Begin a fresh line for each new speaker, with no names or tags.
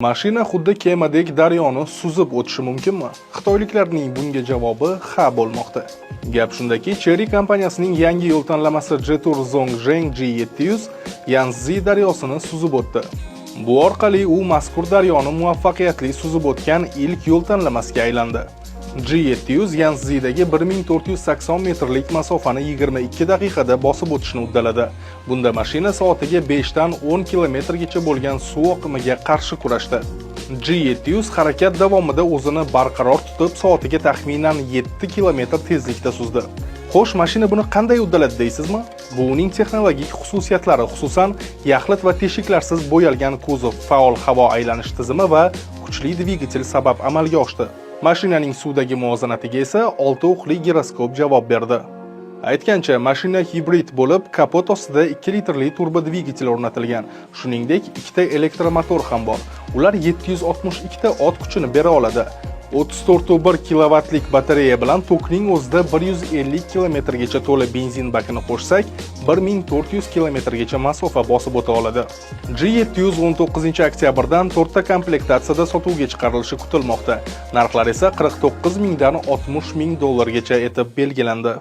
Mashina xuddi kemadek daryoni suzib o'tishi mumkinmi? Xitoyliklarning bunga javobi ha bo'lmoqda. Gap shundaki, Chery kompaniyasining yangi yo'l tanlamasi Jetour Zhongzheng G700 Yanzi daryosini suzib o'tdi. Bu orqali u mazkur daryoni muvaffaqiyatli suzib o'tgan ilk yo'l tanlamasiga aylandi. G700 Yanzidagi 1480 metrlik masofani 22 daqiqada bosib o'tishni uddaladi. Bunda mashina soatiga 5 dan 10 kilometrgacha bo'lgan suv oqimiga qarshi kurashdi. G700 harakat davomida o'zini barqaror tutib, soatiga taxminan 7 kilometr tezlikda suzdi. Xo'sh, mashina buni qanday uddaladi deysizmi? Bu uning texnologik xususiyatlari, xususan yaxlit va teshiklarsiz bo'yalgan kuzov, faol havo aylanish tizimi va kuchli dvigatel sabab amalga oshdi. Mashinaning suvdagi muvozanatiga esa 6 o'qli giroskop javob berdi. Aytgancha, mashina hibrid bo'lib, kapot ostida 2 litrli turbo dvigatel o'rnatilgan. Shuningdek, ikkita elektromotor ham bor. Ular 762 ta ot kuchini bera oladi. 34,1 kilovatlik batareya bilan tokning o'zida 150 kilometrgacha to'la benzin bakini qo'shsak, 1400 kilometrgacha masofa bosib o'ta oladi. G700 19-oktyabrdan 4 ta komplektatsiyada sotuvga chiqarilishi kutilmoqda. Narxlar esa 49 mingdan 60 ming dollargacha etib belgilandi.